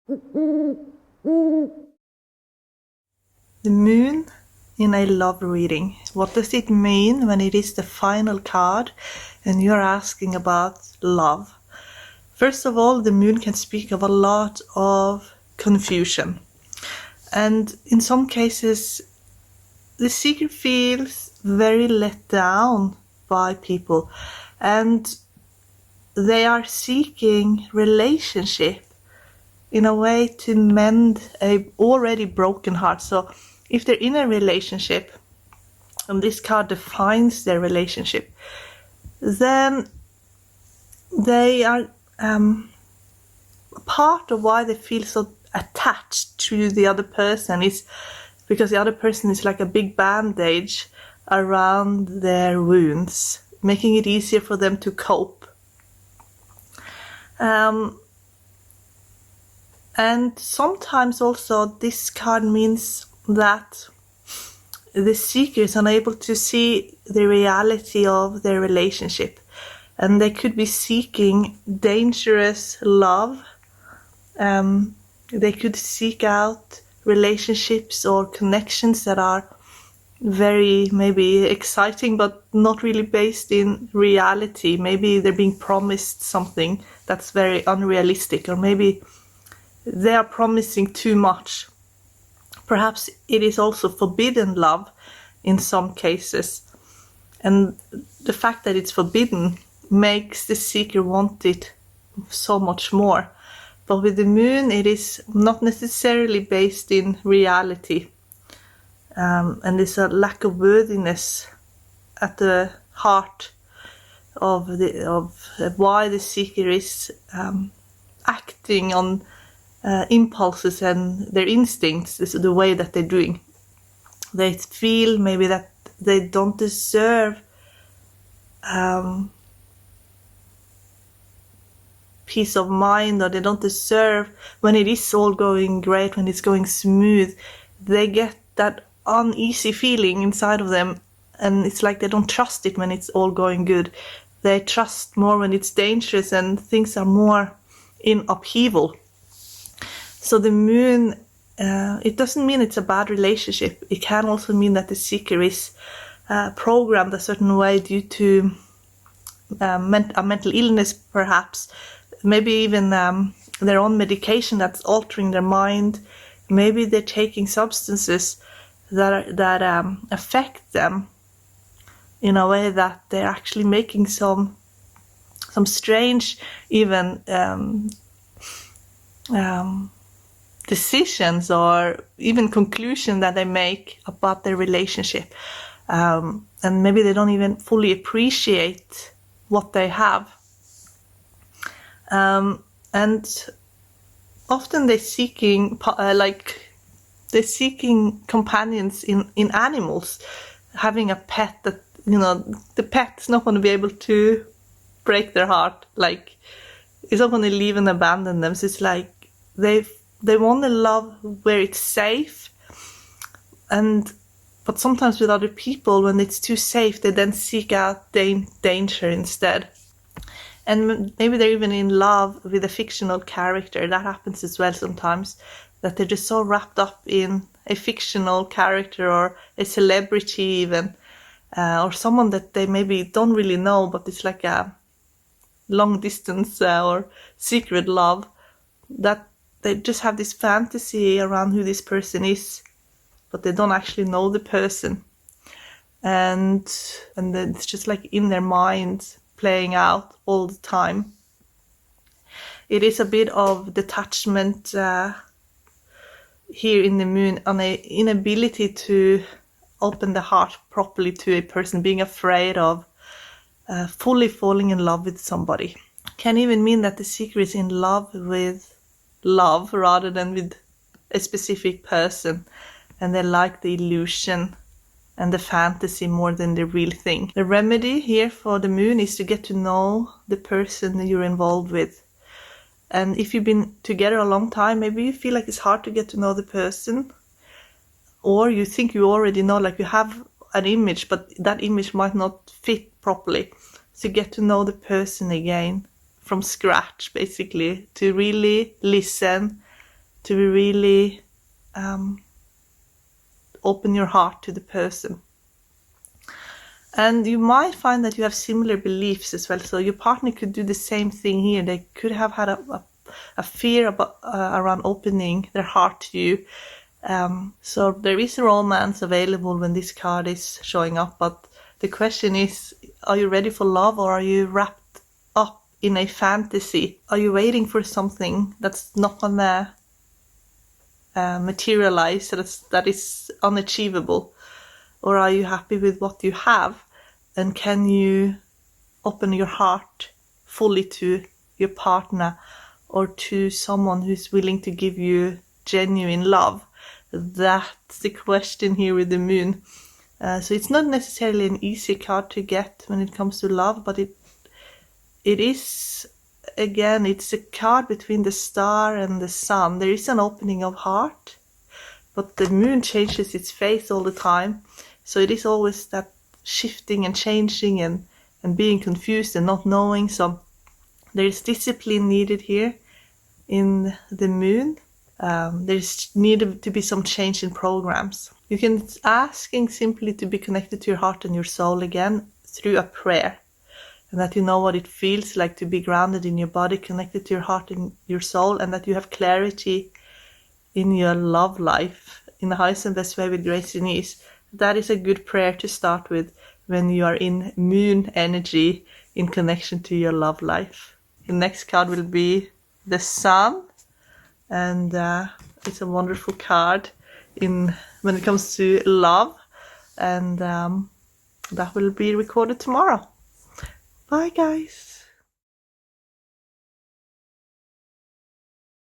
The moon in a love reading. What does it mean when it is the final card and you're asking about love? First of all, the moon can speak of a lot of confusion. And in some cases, the seeker feels very let down by people. And they are seeking relationship in a way to mend a already broken heart. So if they're in a relationship, and this card defines their relationship, then they are part of why they feel so attached to the other person is because the other person is like a big bandage around their wounds, making it easier for them to cope. And sometimes also this card means that the seeker is unable to see the reality of their relationship, and they could be seeking dangerous love. They could seek out relationships or connections that are very maybe exciting but not really based in reality. Maybe they're being promised something that's very unrealistic, or maybe they are promising too much. Perhaps it is also forbidden love in some cases. And the fact that it's forbidden makes the seeker want it so much more. But with the moon, it is not necessarily based in reality. And there's a lack of worthiness at the heart of why the seeker is acting on impulses and their instincts, is the way that they're doing. They feel maybe that they don't deserve peace of mind, or they don't deserve when it is all going great, when it's going smooth. They get that uneasy feeling inside of them, and it's like they don't trust it when it's all going good. They trust more when it's dangerous and things are more in upheaval. So the moon, it doesn't mean it's a bad relationship. It can also mean that the seeker is programmed a certain way due to a mental illness, perhaps. Maybe even their own medication that's altering their mind. Maybe they're taking substances that affect them in a way that they're actually making some strange even decisions or even conclusion that they make about their relationship. And maybe they don't even fully appreciate what they have. And often they're seeking companions in animals, having a pet that, the pet's not going to be able to break their heart. Like, it's not going to leave and abandon them. So it's like they want to love where it's safe, but sometimes with other people, when it's too safe, they then seek out danger instead. And maybe they're even in love with a fictional character. That happens as well sometimes, that they're just so wrapped up in a fictional character or a celebrity even, or someone that they maybe don't really know, but it's like a long distance or secret love, that they just have this fantasy around who this person is, but they don't actually know the person. And then it's just like in their mind, playing out all the time. It is a bit of detachment here in the moon, on an inability to open the heart properly to a person, being afraid of fully falling in love with somebody. Can even mean that the seeker is in love with love rather than with a specific person, and they like the illusion and the fantasy more than the real thing. The remedy here for the moon is to get to know the person that you're involved with. And if you've been together a long time, maybe you feel like it's hard to get to know the person, or you think you already know, like you have an image, but that image might not fit properly. So get to know the person again from scratch, basically, to really listen to really open your heart to the person. And you might find that you have similar beliefs as well. So your partner could do the same thing here. They could have had a fear about, around opening their heart to you. So there is romance available when this card is showing up. But the question is, are you ready for love, or are you wrapped up in a fantasy? Are you waiting for something that's not gonna materialize, that is unachievable? Or are you happy with what you have? And can you open your heart fully to your partner, or to someone who's willing to give you genuine love? That's the question here with the moon. So it's not necessarily an easy card to get when it comes to love, but it is, again, it's a card between the star and the sun. There is an opening of heart, but the moon changes its face all the time. So it is always that shifting and changing and being confused and not knowing. So there is discipline needed here in the moon. There's needed to be some change in programs. You can asking simply to be connected to your heart and your soul again through a prayer, and that you know what it feels like to be grounded in your body, connected to your heart and your soul, and that you have clarity in your love life in the highest and best way with grace and ease. That is a good prayer to start with when you are in moon energy in connection to your love life. The next card will be the sun, and it's a wonderful card when it comes to love, and that will be recorded tomorrow. Bye guys.